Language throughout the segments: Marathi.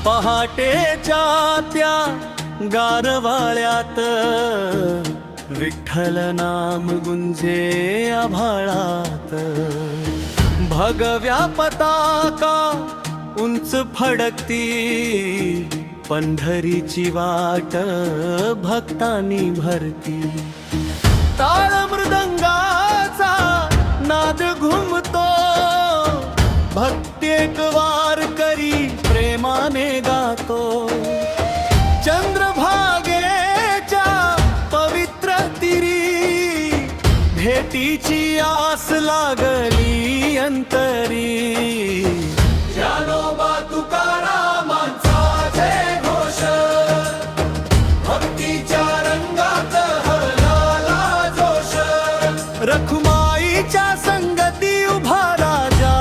पहाटेच्या त्या गारवाळ्यात विठ्ठल नाम गुंजे आभाळात, भगव्या पताका उंच फडकती, पंढरीची वाट भक्तांनी भरती. टाळ मृदंगाचा नाद घुमतो, भक्तेक वारकरी प्रेमाने गातो. चंद्रभागेच्या पवित्र तिरी भेटीची आस लागली अंतरी. ज्ञानोबा तुकारामांचा जय घोष, भक्तीच्या रंगात हरला जोश. रखुमाईच्या संगती उभा राजा,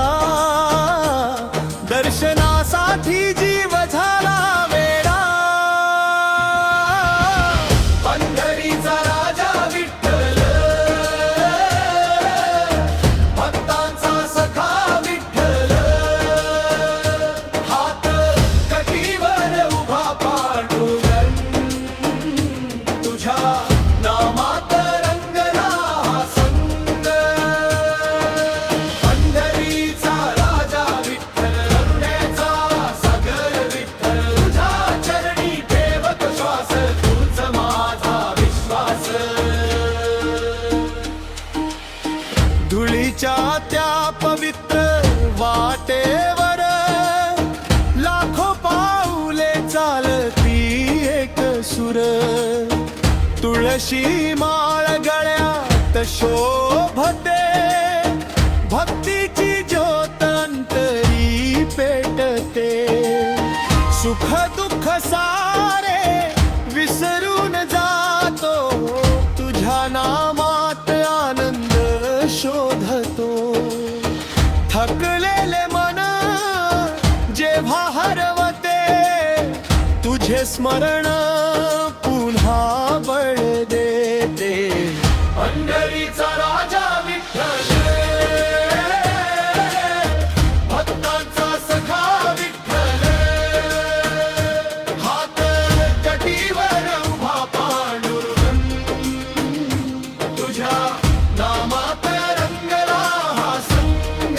दर्शनासाठी जीव झाला वेडा. पंढरीचा राजा विठ्ठल, भक्तांचा सखा विठ्ठल. हात कटीवर उभा पांडुरंग, तुझ्या नामात रंगला हा संग. पंढरीचा राजा विठ्ठल, करुणेचा सागर विठ्ठल, तुझ्या चरणी ठेवत श्वास, तूच माझा विश्वास. धुळीच्या त्या पवित्र वाटेवर लाखो पाऊले चालती एक सुर. तुळशी माळ गळ्यात शोभते, भक्तीची ज्योत अंतरी पेटते. सुख दुःख सारे विसरून जातो, तुझ्या नामात आनंद शोधतो. थकलेले मन जेव्हा हरवते, तुझे स्मरण पुन्हा बळ देते. पंढरीचा राजा विठ्ठल, भक्तांचा सखा विठ्ठल. हात कटीवर उभा पांडुरंग, तुझ्या नामात रंगला हा संग.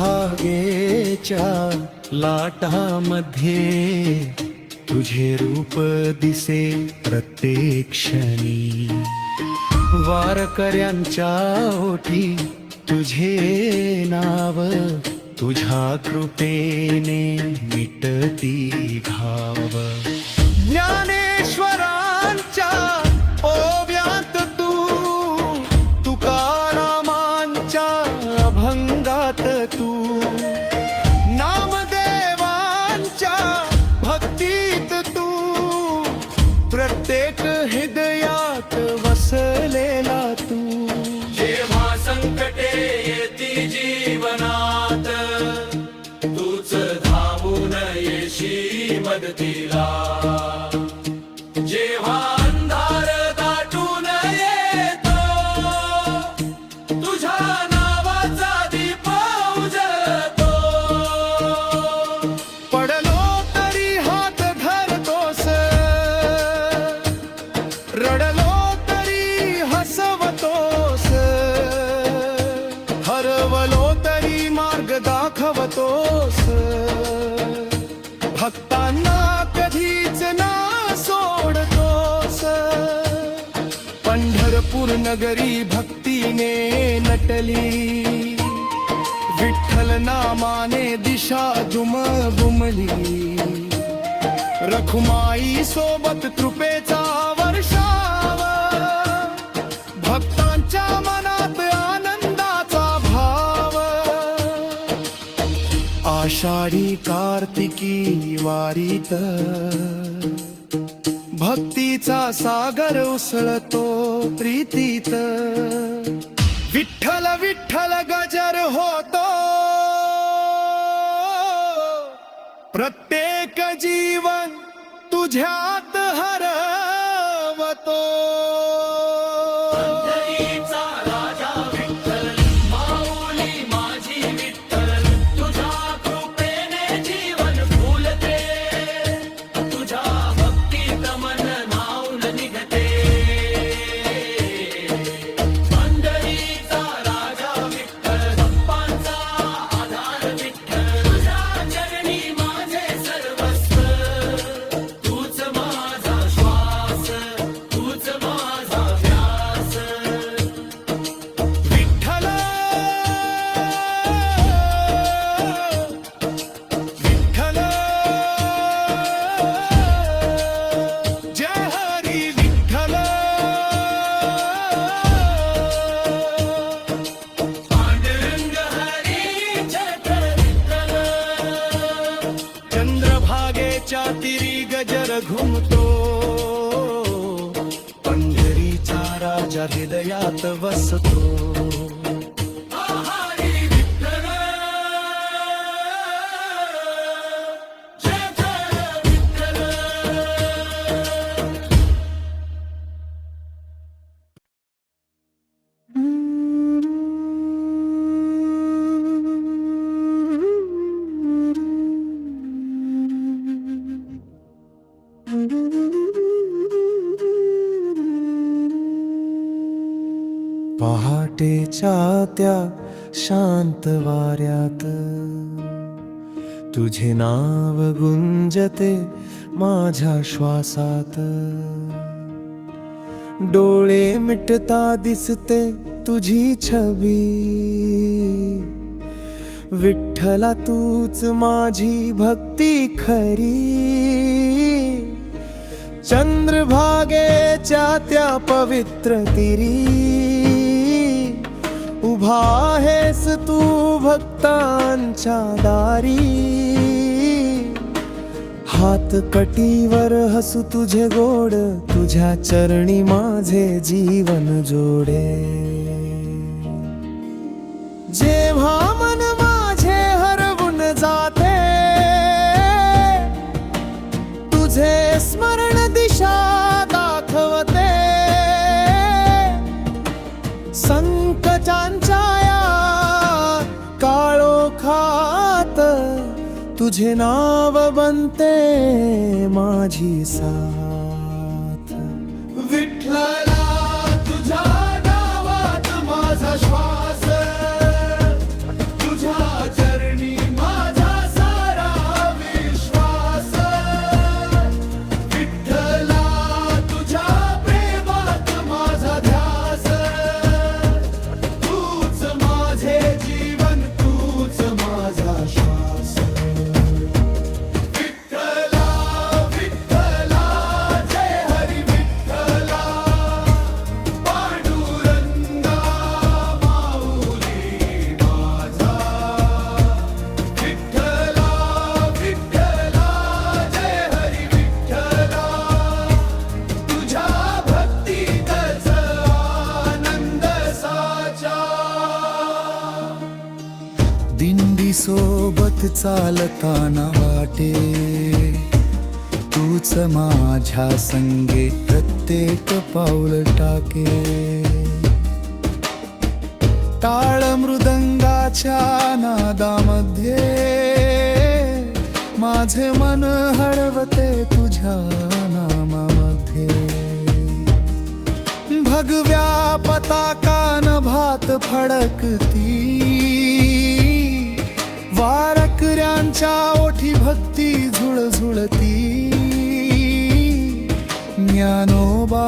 चंद्रभागेच्या लाटामध्ये तुझे रूप दिसे प्रत्येक क्षणी. वारकऱ्यांच्या ओठी तुझे नाव, तुझ्या कृपेने मिटती घाव. ज्ञानेश्वरांच्या ओव्यात तू, तुकारामांच्या अभंगात तू, नामदेवांच्या भक्तीत तू, प्रत्येक हृदयात वसलेला तू. जेव्हा संकटे येती जीवनात, तूच धावून येशी मदतीला. जेव्हा अंधार दाटून येतो, तुझ्या नावाचा दीप उजळतो. पडलो तरी हात धरतोस, रडलो तरी हसवतोस, हरवलो तरी मार्ग दाखवतोस. भक्तांना कधीच ना सोडतोस. पंढरपूर नगरी भक्तीने नटली, विठ्ठल नामाने दिशा दुमदुमली. रखुमाई सोबत कृपेचा वर्षाव, भक्तांच्या मनात आनंदाचा भाव. आषाढी कार्तिकी वारीत भक्तीचा सागर उसळतो प्रीतीत. विठ्ठल विठ्ठल गजर होतो, प्रत्येक जीवन तुझ्यात हरवतो. चंद्रभागेच्या तिरी गजर घुमतो, पंढरीचा राजा हृदयात वसतो. पहाटेच्या त्या शांत वाऱ्यात तुझे नाव गुंजते माझ्या श्वासात. डोळे मिटता दिसते तुझी छबी, विठ्ठला तूच माझी भक्ती खरी. चंद्रभागेच्या त्या पवित्र तिरी उभा आहेस तू भक्तांच्या दारी. हात कटीवर हसू तुझे गोड, तुझ्या चरणी माझे जीवन जोडे. जेव्हा मन माझे हरवून जाते, तुझे स्मरण दिशा दाखवते. संकटांच्या या काळोखात तुझे नाव बनते माझी साथ. विठ्ठला तुझ्या नावात माझा श्वास, तुझ्या चरणी माझा सारा विश्वास. विठ्ठला तुझ्या प्रेमात माझा ध्यास, तूच माझे जीवन, तूच माझा श्वास. विठ्ठला विठ्ठला जय हरी विठ्ठला, पांडुरंगा माऊली माझा. विठ्ठला विठ्ठला जय हरी विठ्ठला, तुझ्या भक्तीतच आनंद साचा. दिंडी सोबत चालताना वाटे, तूच माझ्या संगे प्रत्येक पाऊल टाके. टाळ मृदंगाच्या नादामध्ये माझे मन हळवते तुझ्या नामामध्ये. भगव्या पताका नभात फडकती, वारकऱ्यांच्या ओठी भक्ती झुळझुळती. ज्ञानोबा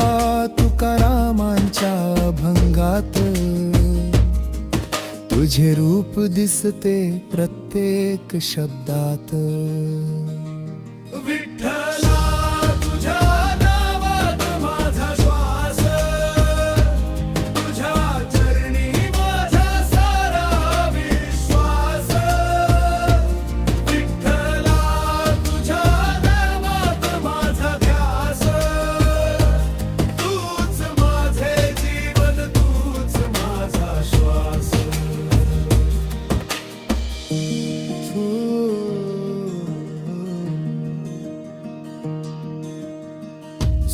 तुकारामांच्या भंगात तुझे रूप दिसते प्रत्येक शब्दात. विठ्ठला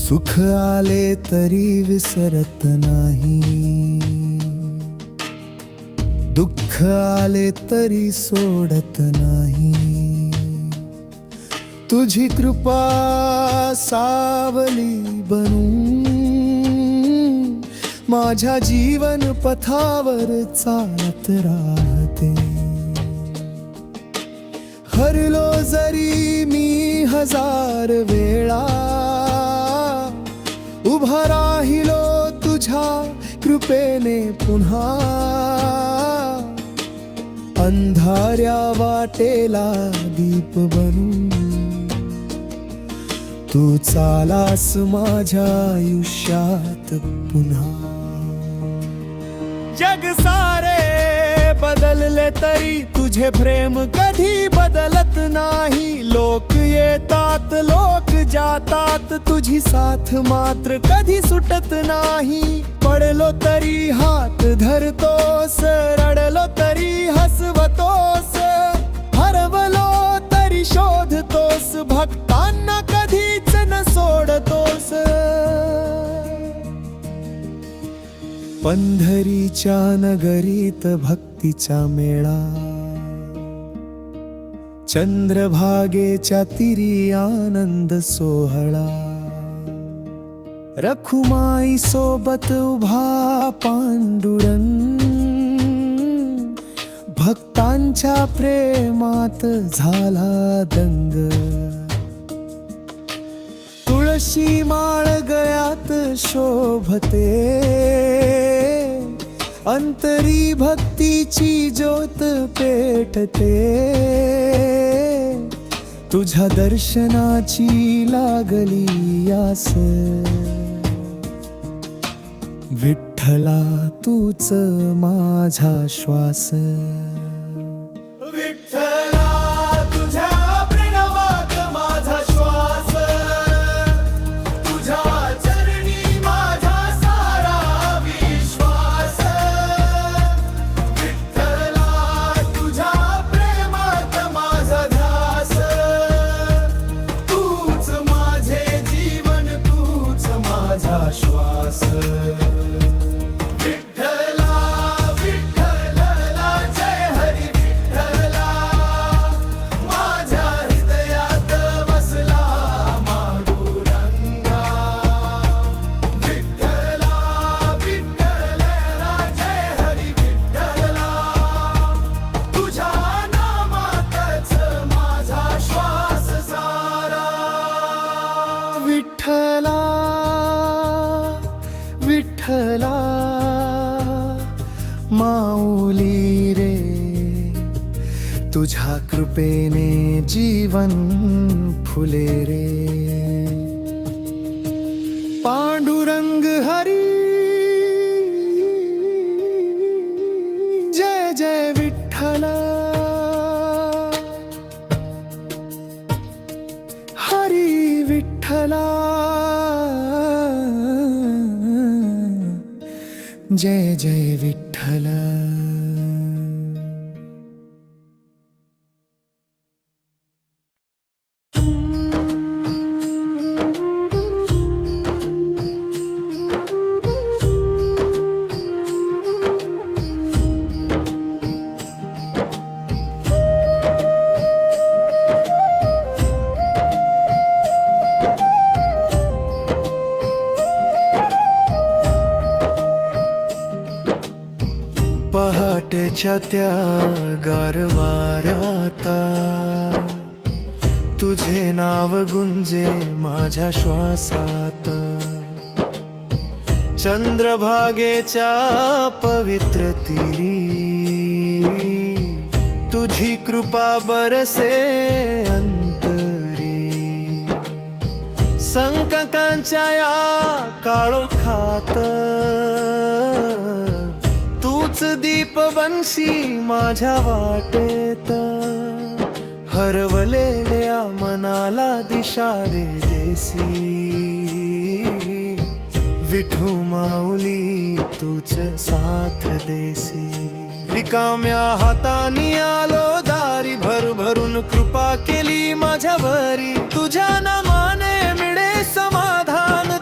सुख आले तरी विसरत नाही, दुःख आले तरी सोडत नाही. तुझी कृपा सावली बनून माझ्या जीवन पथावर चालत राहते. हरलो जरी मी हजार वेळा, उभा राहिलो तुझ्या कृपेने पुन्हा. अंधाऱ्या वाटेला दीप बनून तू चालास माझ्या आयुष्यात पुन्हा. जग सारे बदलले तरी तुझे प्रेम कधी बदलत नाही. लोक येतात लोक जातात, तुझी साथ मात्र कधी सुटत नाही. पडलो तरी हात धरतोस, रडलो तरी हसवतोस, हरवलो तरी शोधतोस, भक्तांना कधीच न सोडतोस. पंढरीच्या नगरीत भक्तीचा मेळा, चंद्रभागेच्या तिरी आनंद सोहळा. रखुमाई सोबत उभा पांडुरंग, भक्तांच्या प्रेमात झाला दंग. तुळशी माळ गळ्यात शोभते, अंतरी भक्तीची ज्योत पेटते. तुझ्या दर्शनाची लागली आस, विठ्ठला तूच माझा श्वास. श्वास विठ्ठला विठ्ठला जय हरी विठ्ठला. माझ्या हृदयात बसला पांडुरंगा. विठ्ठला विठ्ठला जय हरी विठ्ठला. तुझ्या नामातच माझा श्वास सारा. विठ्ठला विठ्ठला माऊली रे, तुझ्या कृपेने जीवन फुले रे. पांडुरंग हरी जय जय विठ्ठला. हरी विठ्ठला जय जय विठ्ठल. पहाटेच्या त्या गारवाऱ्याता तुझे नाव गुंजे माझ्या श्वासात. चंद्रभागेच्या पवित्र तीरी तुझी कृपा बरसे अंतरी. संकटांच्या या काळोखात तूच दीप बनशी माझ्या वाटेत. हरवलेल्या मनाला दिशा दे देसी. विठू माऊली तूच साथ देसी. रिकाम्या हातानी आलो दारी, भरभरून कृपा केली माझ्यावरी. तुझ्या नामाने मिळे समाधान,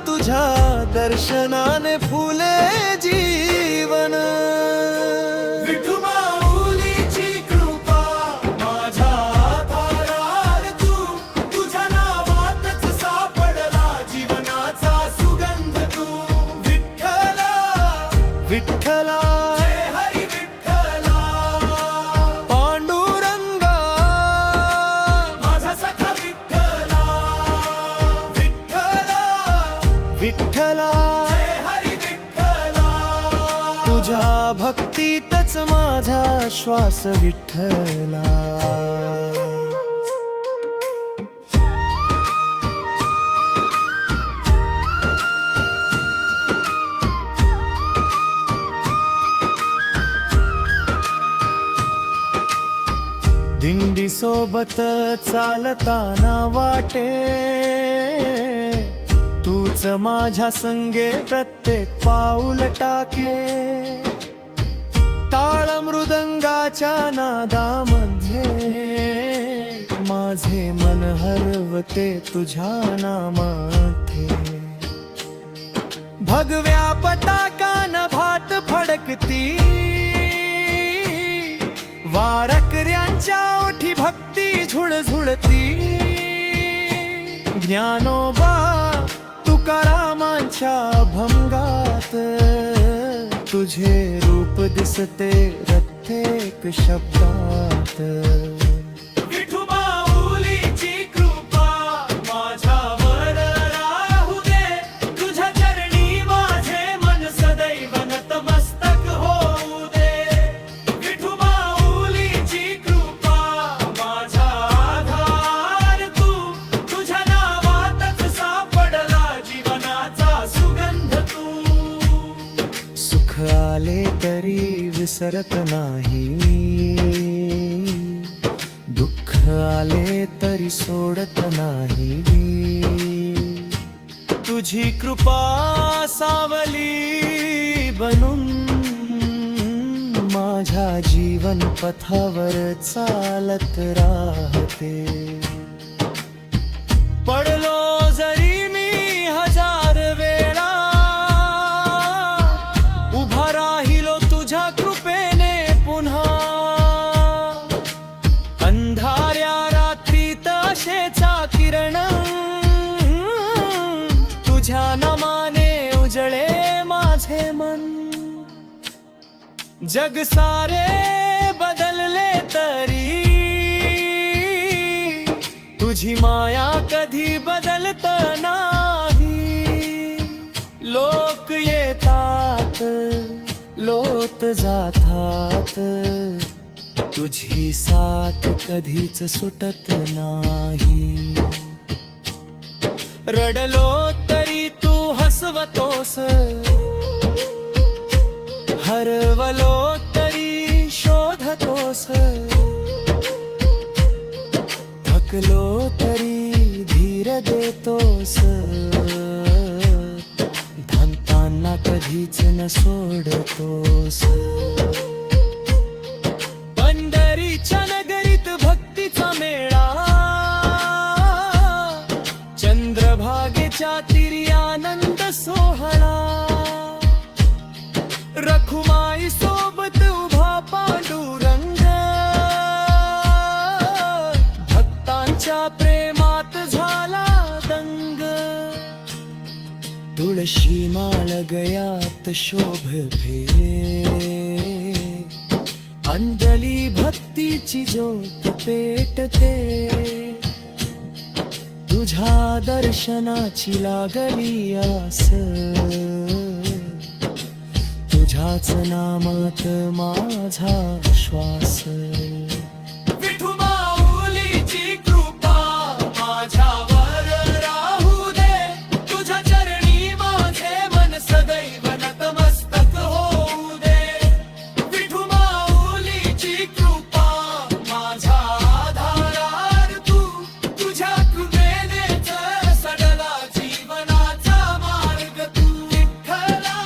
विठ्ठला जय हरी विठ्ठला तुझ्या भक्तीतच माझा श्वास विठ्ठला. दिंडी सोबत चालताना वाटे तूच माझ्या संगे प्रत्येक पाऊल टाके. टाळ मृदंगाच्या नादामध्ये माझे मन हरवते तुझ्या नामाथे. भगव्या पताकान भात फडकती वारकऱ्यांच्या ओठी भक्ती झुळझुळती. ज्ञानोबा तुकारामांच्या भंगात तुझे रूप दिसते प्रत्येक शब्दात. विठू माऊलीची कृपा माझ्यावर राहू दे. तुझ्या चरणी माझे मन सदैव नतमस्तक होऊ दे. विठू माऊलीची कृपा माझा आधार तू. तुझ्या नावातच सापडला जीवनाचा सुगंध तू. सुख आले तरी विसरत नाही, दुःख आले तरी सोडत नाही. तुझी कृपा सावली बनून माझ्या जीवन पथावर चालत राहते. पडलो जरी मी हजार वेळा उभा राहिलो तुझ्या कृपेने पुन्हा. अंधाऱ्या रात्रीत अशेचा किरण तुझ्या नामाने उजळे माझे मन. जग सारे बदलले तरी तुझी माया कधी बदलत नाही. लोक येतात लोट जातात तुझी साथ कधीच सुटत नाही. रडलो तरी तू हसवतोस, हरवलो तरी शोधतोस. थकलो तरी धीर देतोस, धांताना कधीच न सोडतोस. पंढरीच्या नगरीत भक्तीचा मेळा, चंद्रभागेच्या तिरी आनंद सोहळा. रखुमाई सोबत उभा पांडुरंग, भक्तांच्या प्रेमात झाला दंग. तुळशी माळ गयात शोभते, अंजली भक्तीची ज्योत पेटते. तुझ्या दर्शनाची लागली आस, तुझ्याच नामात माझा श्वास. विठू माऊलीची कृपा माझ्यावर राहू दे. तुझ्या चरणी माझे मन सदैव नतमस्तक होऊ दे. विठू माऊलीची कृपा माझा आधार तू. तुझ्या कृपेनेच सडला जीवनाचा मार्ग तू. विठ्ठला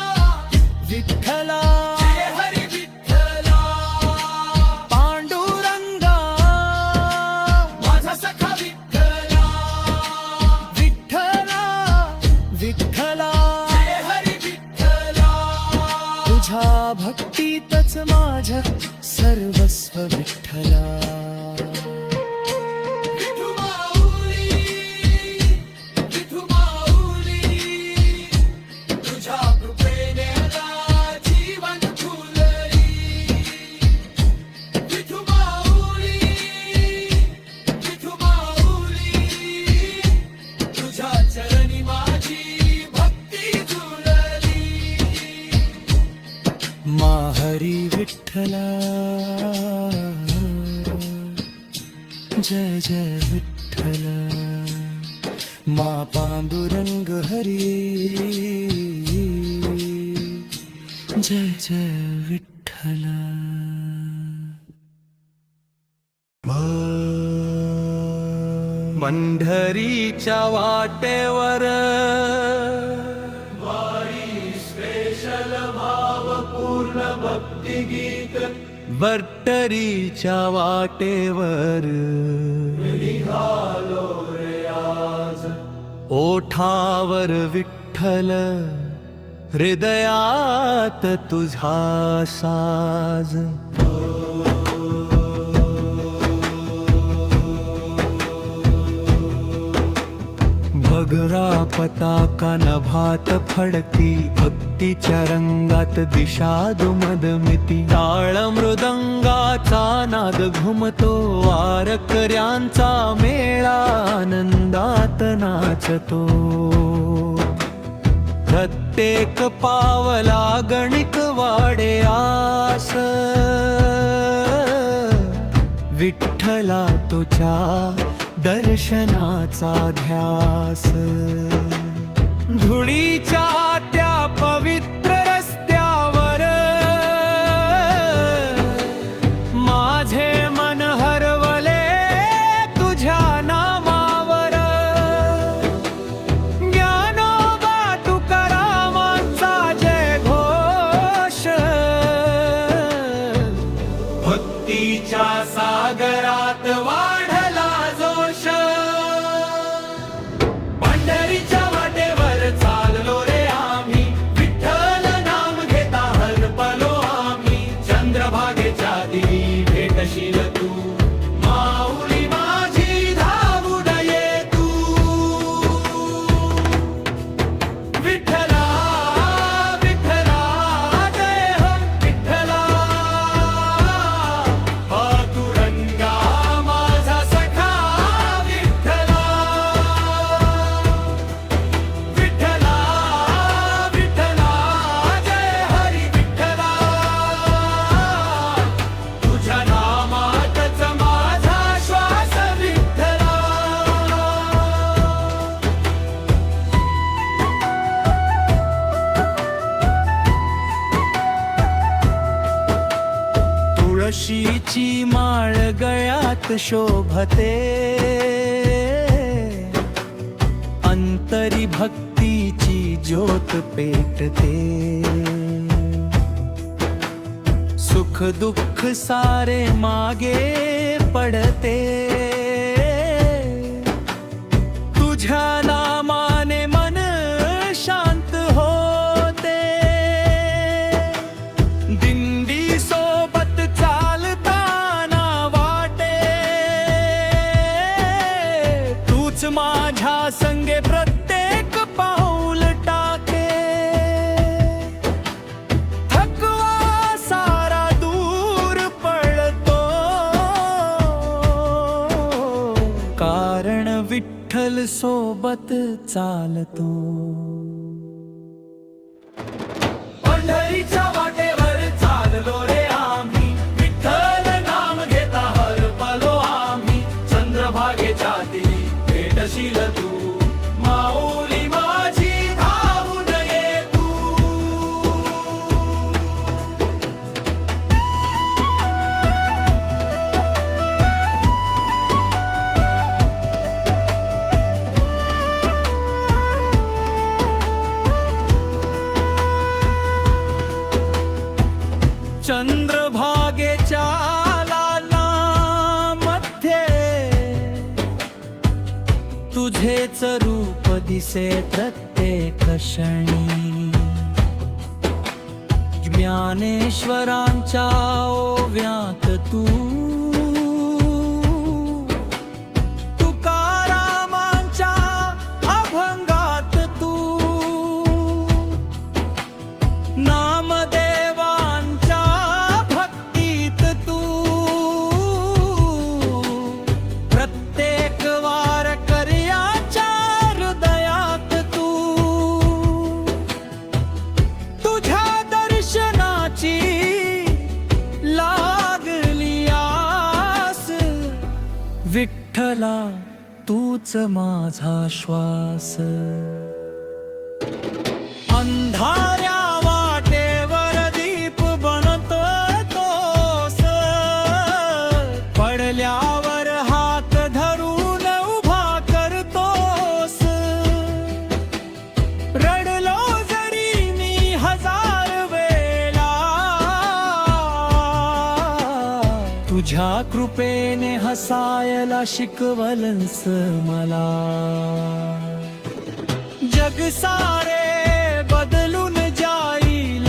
विठ्ठला जय हरी विठ्ठला पांडुरंगा माझा सखा विठ्ठला. विठ्ठला विठ्ठला जय हरी विठ्ठला तुझ्या भक्तीतच माझं सर्वस्व विठ्ठला. विठू माऊली विठू माऊली तुझ्या कृपेने मला जीवन फुलली. विठू माऊली तुझ्या चरणी माझी भक्ती जय विठ्ठल मा पांडुरंग हरी जय जय विठ्ठल पंढरीच्या वाटेवर स्पेशल भावपूर्ण भक्तिगीत वट्टरीच्या वाटेवर निघालो रे आज ओठावर विठ्ठल हृदयात तुझा साज भगरा पताका नभात फडती भक्तीच्या रंगात दिशा दुमदमिती टाळ मृदंगाचा नाद घुमतो वारकऱ्यांचा मेळा आनंदात नाचतो प्रत्येक पावला गणित वाढे आस विठ्ठला तुझ्या दर्शनाचा ध्यास धुळीच्या त्या पवित्र रस्त्यावर माझे मन हरवले तुझ्या नामावर ज्ञानोबा तुकारामांचा जय घोष भक्तीच्या सागरात वाढला जोश पंढरीच्या वाटेवर चाललो रे आम्ही विठ्ठल नाम घेता हरपलो आम्ही चंद्रभागेच्या दिली भेटशील तू माऊली माझी धावून ये तू विठ्ठला विठ्ठला जय हो विठ्ठला पांडुरंगा माझा सखा विठ्ठला विठ्ठला विठ्ठला जय हरी विठ्ठला तुझ्या नामातच माझा श्वास विठ्ठला तुळशीची माळ गळ्यात शोभते अंतरी भक्तीची ज्योत पेटते सुख दुःख सारे मागे पडते तुझ्या नामाने मन शांत होते दिंडी सोबत चालताना वाटे तूच माझ्या संगे प्रत्येक पाऊल टाके थकवा सारा दूर पळतो कारण विठ्ठल सोबत चालतो पंढरीच्या वाटेवर चाललो रे आम्ही विठ्ठल नाम घेता हरपलो आम्ही चंद्रभागेच्या दिली भेटशील तू माऊली माझी धावून ये तू चंद्रभागेच्या लालामध्ये तुझेच रूप दिसे प्रत्येक क्षणी ज्ञानेश्वरांच्या ओव्यात तू तुकारामांच्या अभंगात तू नामदेवांच्या भक्तीत तू प्रत्येक वारकऱ्याच्या हृदयात तू तुझ्या दर्शनाची लागली आ तूच माझा श्वास. अंधाऱ्या वाटेवर दीप बनतो तोस, पडल्यावर हात धरून उभा करतोस. रडलो जरी मी हजार वेळा, तुझ्या कृपेने हसायला शिकवलंस मला. जग सारे बदलून जाईल,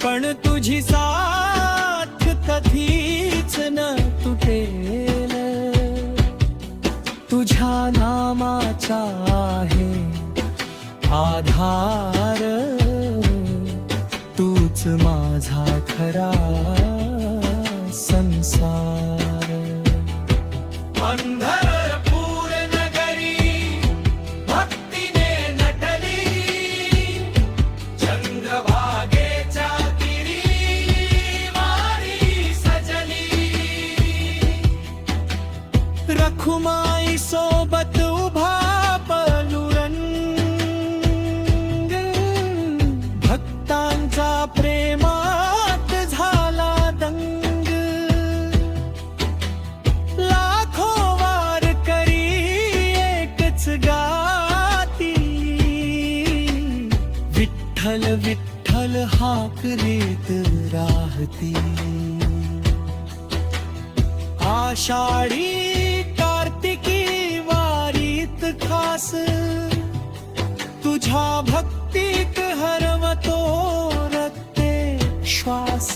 पण तुझी साथ कधीच न तुटेल. तुझ्या नामाचा आहे आधार, तूच माझा खरा संसार. पंढरपूर नगरी भक्तीने नटली, चंद्रभागेच्या तीरी वारी सजली. रखुमाई सोबत उभा पलुरंग, भक्तांचा प्रेमात झाला दंग. लाखो वारकरी एकच गाती, विठ्ठल विठ्ठल हाकलीत राहती. आषाढी कार्तिकी वारीत खास, तुझ्या भक्तीत हरवतो रक्ते श्वास.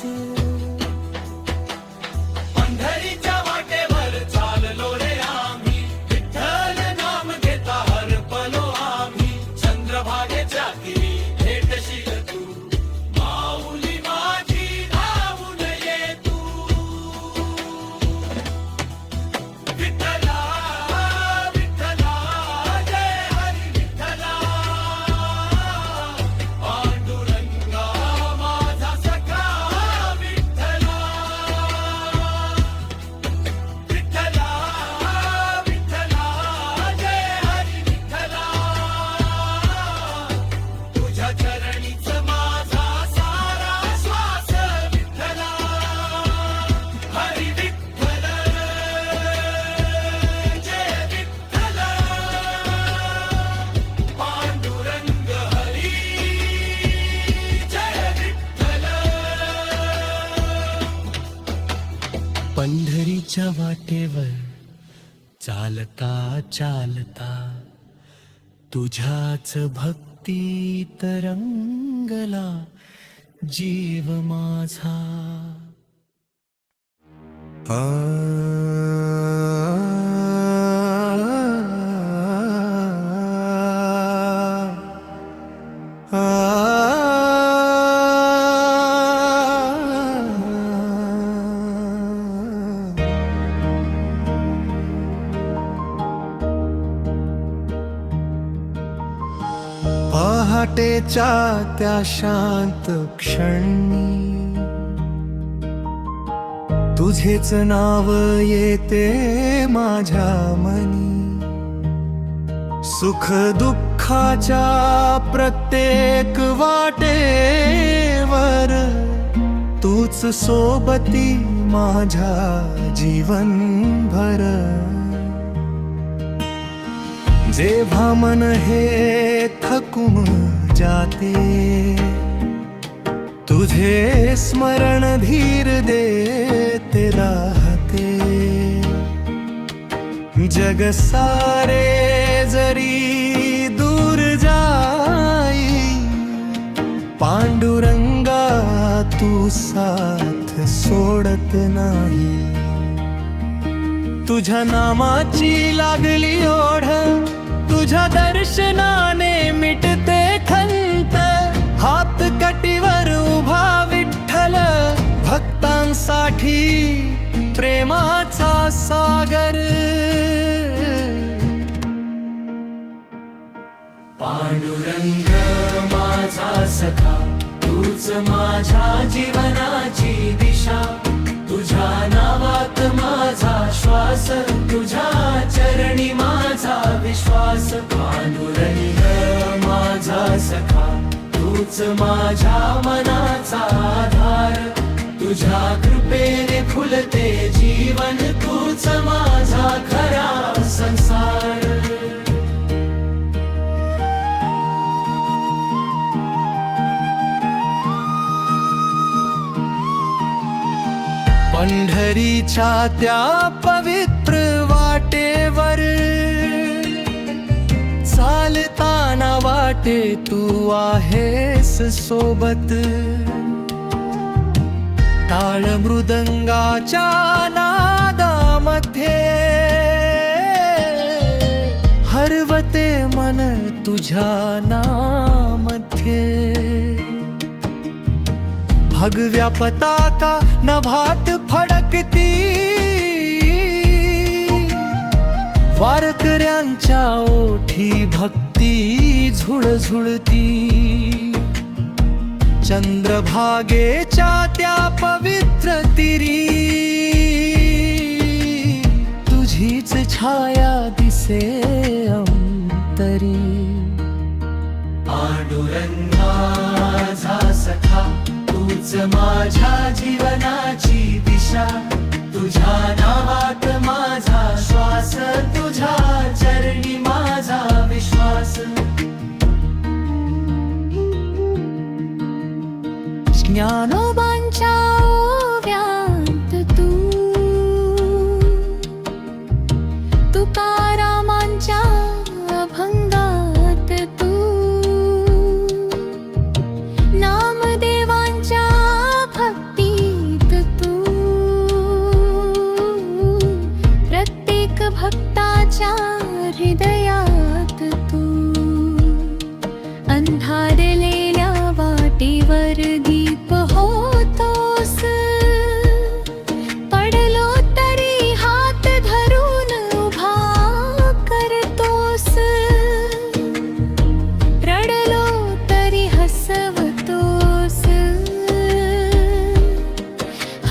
पंढरीच्या वाटेवर चाललो रे आम्ही, विठ्ठल नाम घेता हरपलो आम्ही. चंद्रभागेच्या तीरी भेटशील तू, माऊली माझी धावून ये तू. विठ्ठला विठ्ठला जय हरी विठ्ठला, पांडुरंगा माझा सखा विठ्ठला. विठ्ठला विठ्ठला जय हरी विठ्ठला, तुझ्या चरणीच माझा सारा श्वास. विठ्ठला हरी विठ्ठल जय विठ्ठल, पांडुरंग हरी जय विठ्ठल. पंढरीच्या वाटेवर चालता चालता, तुझ्याच भक्तीत रंगला जीव माझा. पहाटेच्या त्या शांत क्षणी, तुझेच नाव येते माझ्या मनी. सुख दुःखाच्या प्रत्येक वाटेवर, तूच सोबती माझ्या जीवनभर. जेव्हा मन हे थकून जाते, तुझे स्मरण धीर देते राहते. जग सारे जरी दूर जाई, पांडुरंगा तू साथ सोडत नाही. तुझ्या नामाची लागली ओढ, तुझ्या दर्शनाने मिटते खंत. हात कटीवर उभा विठ्ठल, भक्तांसाठी प्रेमाचा सागर. पांडुरंग माझा सखा, तूच माझ्या जीवनाची दिशा. तुझ्या नावात माझा श्वास. श्वास तुझ्या चरणी माझा विश्वास पांडुरंग माझा सखा तूच माझ्या मनाचा आधार तुझ्या कृपेने फुलते जीवन तूच माझा खरा संसार पंढरीच्या त्या पवित्र वाटेवर चालताना वाटे तू आहेस सोबत टाळ मृदंगाच्या नादामध्ये हरवते मन तुझ्या नामध्ये भगव्या पताका नभात फडकती वारकऱ्यांच्या ओठी भक्ती झुळझुळती चंद्रभागेच्या त्या पवित्र तीरी तुझीच छाया दिसे अंतरी पांडुरंगा माझा सखा तूच माझ्या जीवनाची दिशा तुझ्या नावात माझा श्वास तुझ्या चरणी माझा विश्वास ज्ञानोबांच्या ओव्यात तू तुकारामांच्या अभंगात तू नामदेवांच्या भक्तीत तू प्रत्येक भक्ताच्या हृदयात तू अंधारलेल्या वाटेवर दीप होतोस पडलो तरी हात धरून उभा करतोस रडलो तरी हसवतोस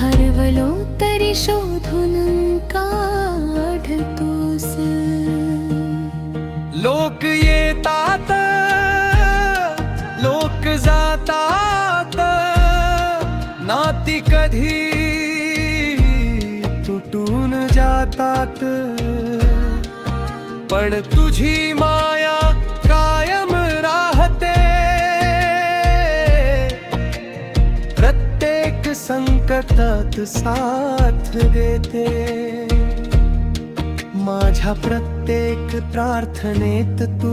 हरवलो तरी शोधून काढतोस लोक येतात लोक जातात नाती कधी तुटून जातात पण तुझी माया कायम राहते प्रत्येक संकटात साथ देते माझ्या प्रत्येक प्रार्थनेत तू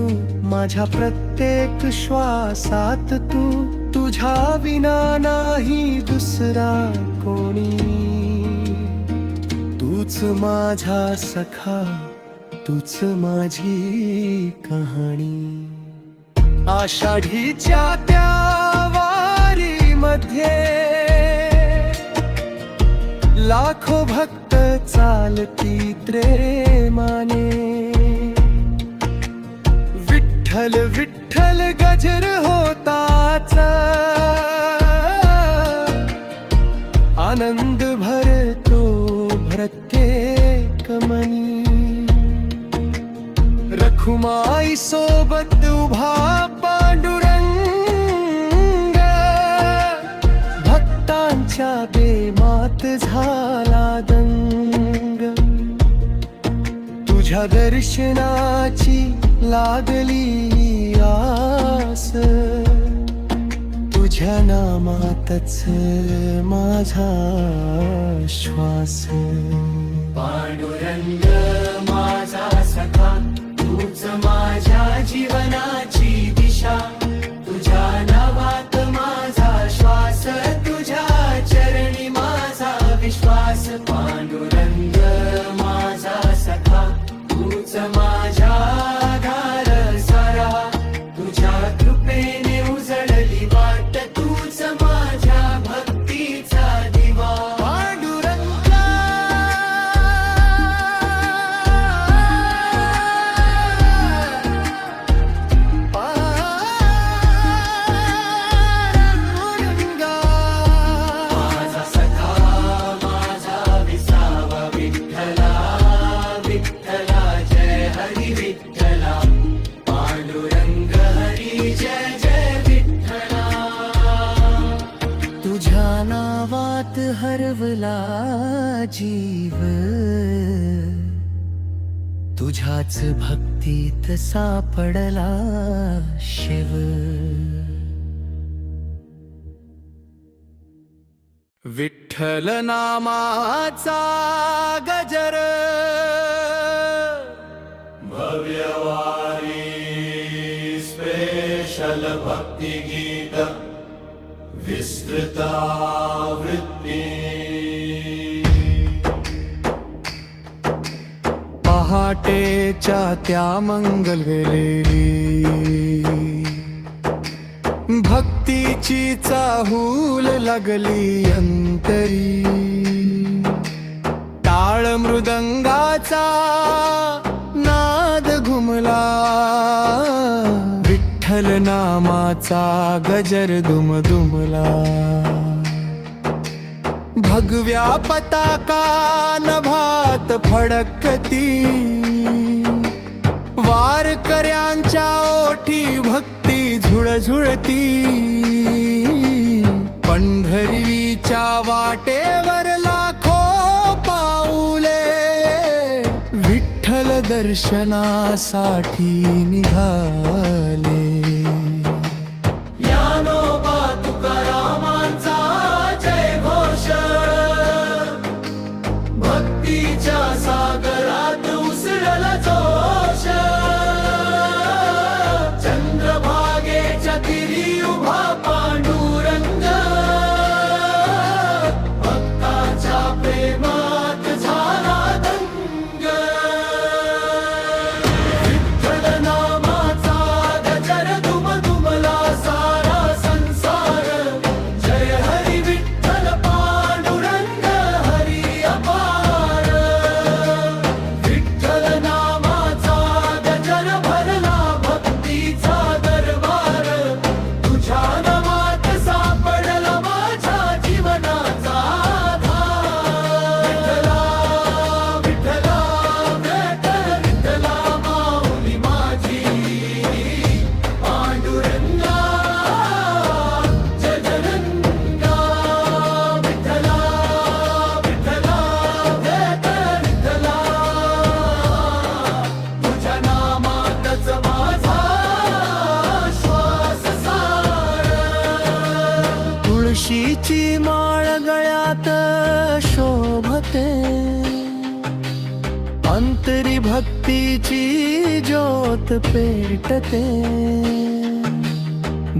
माझ्या प्रत्येक श्वासात तू तुझ्या विना नाही दुसरा कोणी तूच माझा सखा तूच माझी कहाणी आषाढीच्या त्या वारीमध्ये लाखो भक्त चालती प्रेमाने विठ्ठल विठ्ठल गजर होताच आनंद भरतो प्रत्येक मनी रखुमाई सोबत उभा पांडुरंग भक्तांच्या बेमात झाला दंग तुझ्या दर्शनाची लागली आस तुझ्या नामातच माझा श्वास पांडुरंग माझा सखा तूच माझ्या जीवनाची दिशा तुझ्या नावात माझा श्वास तुझ्या चरणी माझा विश्वास पांडुरंग माझा सखा तूच माझ्या आधार सारा तुझ्या कृपेने उजळली वाट तूच माझ्या भक्तीचा दिवा पांडुरंगा तुझ्याच भक्तीत सापडला शिव. विठ्ठल नामाचा गजर भव्यवारी स्पेशल भक्ती गीत विस्तृतावृत्ती. पहाटेच्या त्या मंगलवेळी भक्तीची चाहूल लागली अंतरी. टाळ मृदंगाचा नाद घुमला, विठ्ठल नामाचा गजर दुमदुमला. भगव्या पताका नभात फडकती, वारकऱ्यांच्या ओठी भक्ती झुळझुळती. पंढरीच्या वाटेवर लाखो पाऊले विठ्ठल दर्शनासाठी निघाले. ज्ञानोबा तुकारामांचा जय घोष भक्तीच्या सागरात उसळला जोश. चंद्रभागेच्या तिरी उभा पांडुरंग भक्ताच्या प्रेमात झाला दंग. विठ्ठल नामाचा गजर दुमदुमला सारा संसार. जय हरी विठ्ठल पांडुरंग हरी अपार. विठ्ठल नामाचा गजर भरला भक्तीचा दरबार. तुझ्या नामात सापडला माझ्या जीवनाचा आधार. विठ्ठला विठ्ठला विठ्ठला माऊली माझी पांडुरंगा जगरंगा. विठ्ठला विठ्ठला विठ्ठला तुझ्या नामातच माझा श्वास सार. तुळशीची माळ गळ्यात शोभते, अंतरी भक्तीची ज्योत पेटते.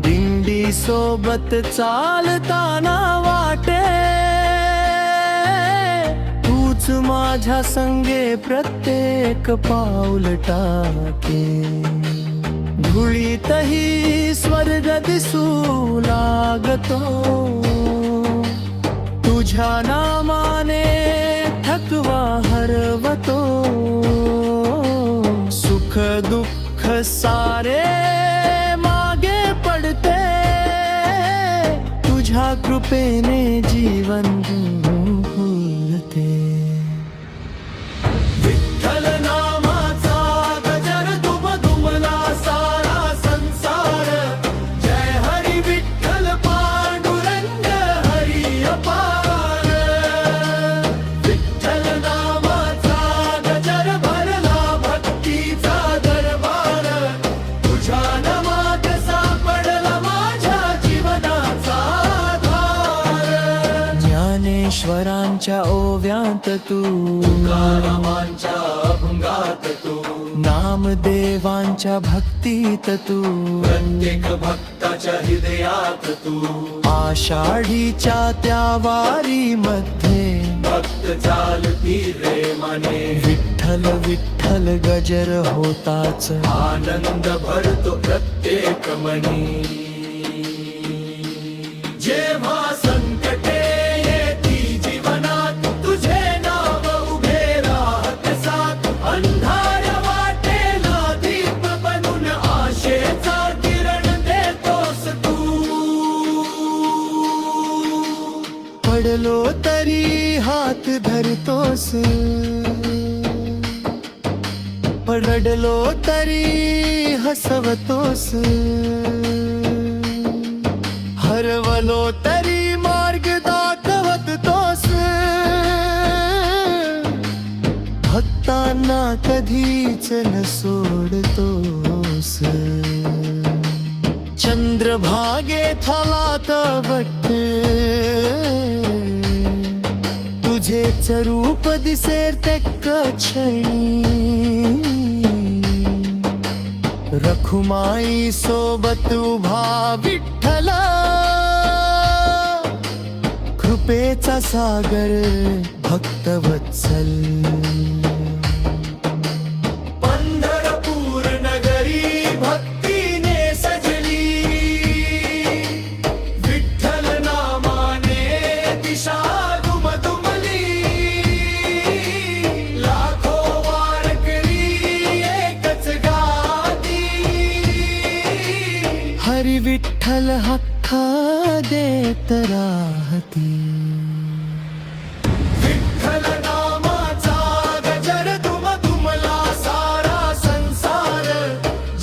दिंडी सोबत चालताना वाटे, तूच माझ्या संगे प्रत्येक पाऊल टाके. धुळीतही स्वर्ग दिसू लागतो, तुझ्या नामाने थकवा हरवतो. सुख दुःख सारे मागे पडते, तुझ्या कृपेने जीवन फुलते. विठ्ठल नामाचा गजर दुमदुमला सारा संसार. जय हरी विठ्ठल पांडुरंग हरी अपार. विठ्ठल नामाचा गजर भरला भक्तीचा दरबार. तुझ्या नामात सापडला माझ्या जीवनाचा आधार. ज्ञानेश्वरांच्या ओव्यांत तू, तुकारामांच्या अभंगात तू, नामदेवांच्या भक्तीत तू, प्रत्येक भक्ताच्या हृदयात तू. आषाढीच्या त्या वारीमध्ये भक्त चालती रे मने. विठ्ठल विठ्ठल गजर होताच. आनंद भरतो प्रत्येक मनी. जेव्हा संकटे येती जीवनात तुझे नाव उभे राहत साथ. अंधार वाटेला दीप बनून आशेचा किरण देतोस तू. पडलो तरी हात धरतोस, पडलो तरी हसवतोस. हरवलो तरी मार्ग दाखवतोस. भक्तांना कधीच न सोडतोस चंद्रभागेत हलात बट तुझेच रूप दिसेल ते क्षणी रखुमाई सोबत उभा विठ्ठला कृपेचा सागर भक्तवत्सल पंढरपूर नगरी भक्तीने सजली विठ्ठल नामाने दिशा दुमदुमली लाखो वारकरी एकच गाती हरी विठ्ठल हक्का देत राहती विठ्ठल नामाचा गजर दुमदुमला सारा संसार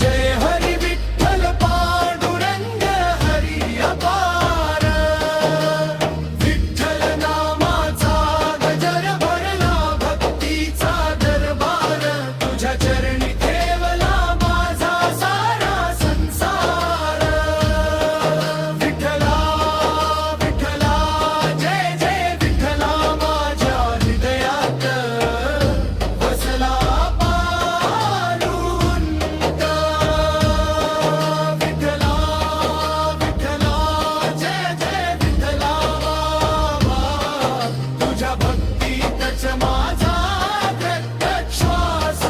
जय हरी विठ्ठल पांडुरंग हरी अपार विठ्ठल नामाचा गजर भरला भक्तीचा दरबार तुझ्या चरणी ठेवला माझा सारा संसार विठ्ठला विठ्ठला जय जय विठ्ठला माझ्या हृदयात बसला पारुंत विठ्ठला विठ्ठला जय जय विठ्ठला बाबा तुझ्या भक्तीतच माझा प्रत्यक्ष श्वास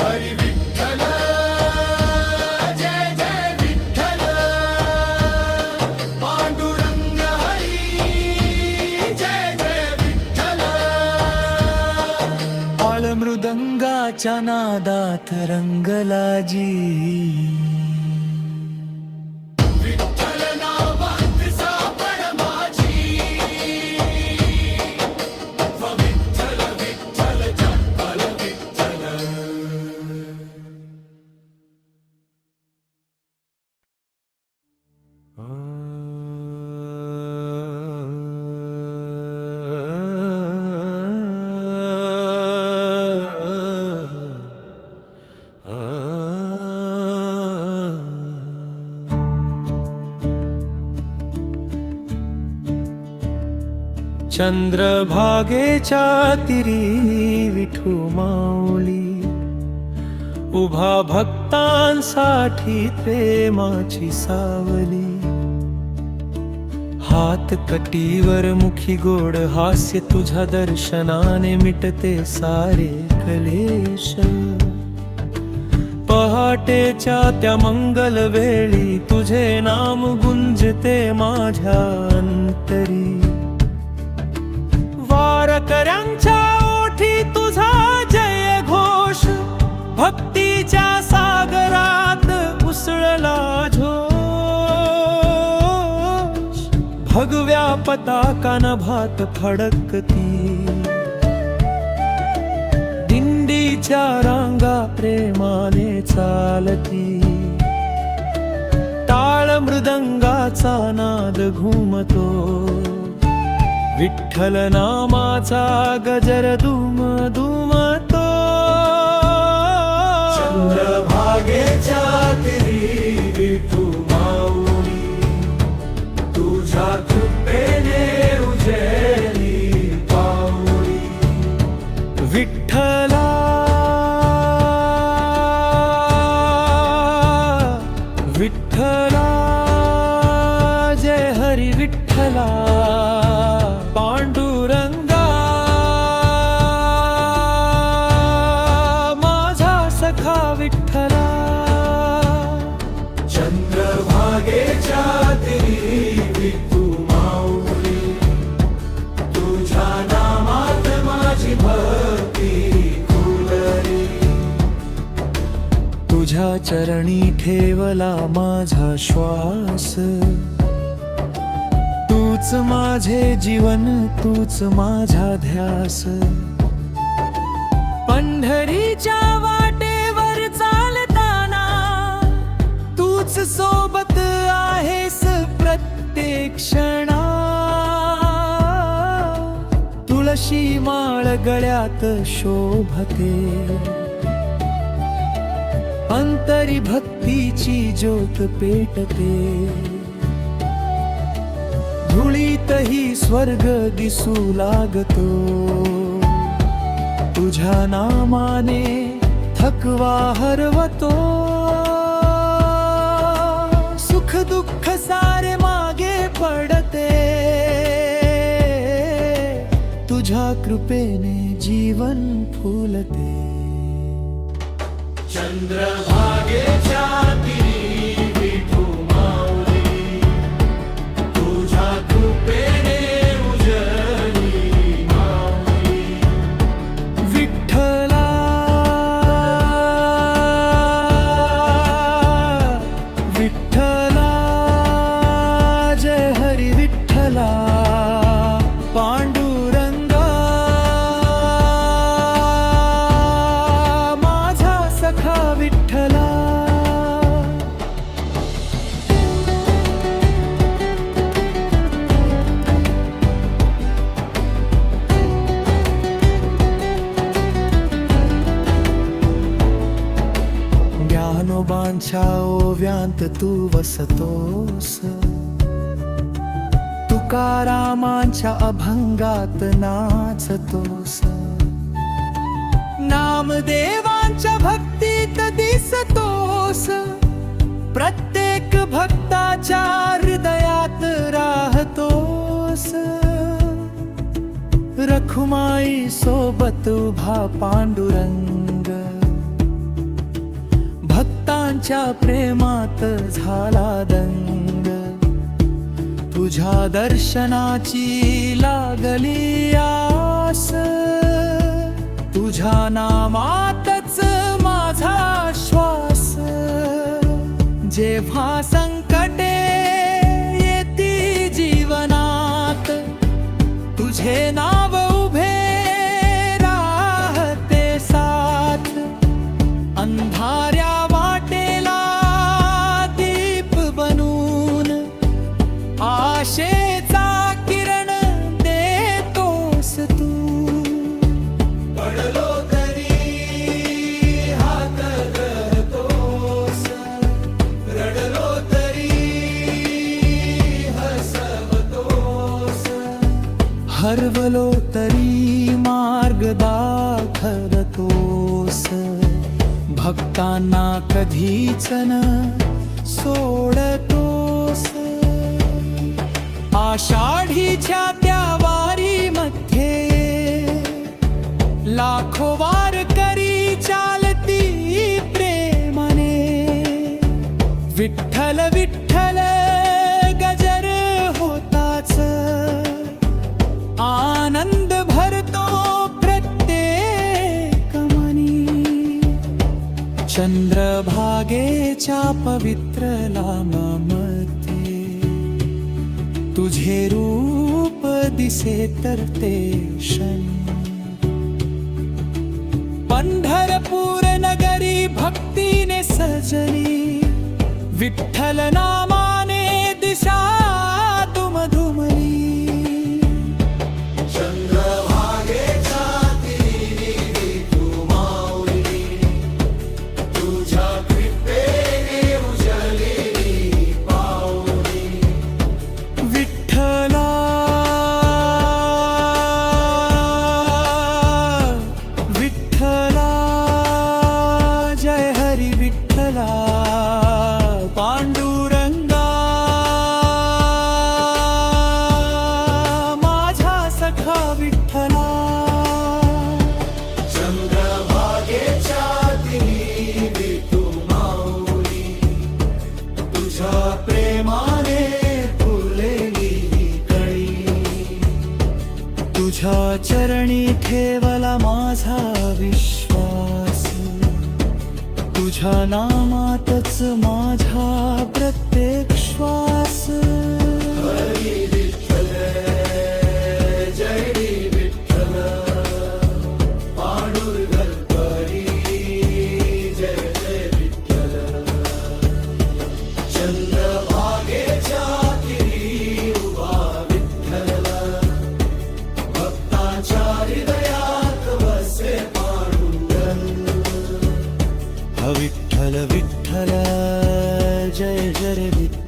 हरी विठ्ठल जय जय विठ्ठल पांडुरंग हरी जय जय विठ्ठल मृदंगाच्या नादात रंगलाजी विठ्ठल नावात सापड माझी विठ्ठल विठ्ठल जपल विठ्ठल चंद्रभागेच्या तिरी विठू माऊली उभा भक्तांसाठी प्रेमाची सावली हात कटीवर मुखी गोड हास्य तुझ्या दर्शनाने मिटते सारे कलेश पहाटेच्या त्या मंगल वेळी तुझे नाम गुंजते माझ्या अंतरी वारकऱ्यांच्या ओठी तुझा जय घोष भक्तीच्या सागरात उसळला झोष भगव्या पताका नभात फडकती दिंडीच्या रांगा प्रेमाने चालती टाळ मृदंगाचा नाद घुमतो विठ्ठल नामाचा गजर दुम दुमतो चंद्रभागेच्या तिरी विठू माऊली तुझ्या कृपेने उजेली पाऊली विठ्ठला विठ्ठला जय हरी विठ्ठला पांडुरंगा माझा सखा विठ्ठला चंद्रभागेच्या तिरी विठू माऊली तुझ्या नामात माझी भक्ती खुलली तुझ्या चरणी ठेवला माझा श्वास तूच माझे जीवन तूच माझा ध्यास पंढरीच्या वाटेवर चालताना तूच सोबत आहेस प्रत्येक क्षणा तुळशी रुद्राक्षाची माळ गळ्यात शोभते, अंतरी भक्तीची ज्योत पेटते, धुळीतही स्वर्ग दिसू लागतो, तुझ्या नामाने थकवा हरवतो, सुख दुःख सारे मागे पडते, तुझ्या कृपेने जीवन फुलते. चंद्रभागेच्या तीरी विठू माऊली, तुझ्या कृपेने उजळली माऊली. विठ्ठला विठ्ठला जय हरी विठ्ठला, पांडुरंगा माझा सखा विठ्ठला. ज्ञानोबांच्या ओव्यांत तू वसतोस, तुकारामांच्या अभंगात नाचतोस, नामदेवांच्या भक्तीत दिसतोस, प्रत्येक भक्ताच्या हृदयात राहतोस. रखुमाई सोबत उभा पांडुरंग, भक्तांच्या प्रेमात झाला दंग, तुझ्या दर्शनाची लागली आस, तुझ्या नामातच माझा श्वास. जेव्हा संकटे येती जीवनात, तुझे नाव उभे राहते साथ, अंधाऱ्या वाटेला दीप बनून आशेचा किरण देतोस तू. पडलो तरी हात धरतोस, रडलो तरी हसवतोस, हरवलो तरी मार्ग दाखवतोस, भक्तांना कधीच न सोडतोस. आषाढीच्या त्या वारीमध्ये लाखो वारकरी चालती प्रेमाने, विठ्ठल विठ्ठल गजर होताच, आनंद भरतो प्रत्येक मनी. चंद्रभागेच्या पवित्र लांबामध्ये तुझे रूप दिसे तर ते क्षणी, पंढरपूर नगरी भक्तीने सजली, विठ्ठल नामाने दिशा दुमदुमली. चंद्रभागेच्या तीरी विठू माऊली, तुझ्या कृपेने उजळलेली पाऊली. विठ्ठला विठ्ठला जय हरी विठ्ठला, पांडुरंगा माझा सखा विठ्ठला. चंद्रभागेच्या तीरी विठू माऊली, तुझ्या प्रेमाने फुललेली कळी. तुझ्या चरणी ठेवला माझा विश्वास, तुझ्या नामातच माझा प्रत्येक श्वास. हरी विठ्ठल जय विठ्ठल, पांडुरंगरी जय जय विठ्ठल. चंद्रभागेच्या तीरी उभा विठ्ठल, भक्तांच्या जय रे विठ्ठल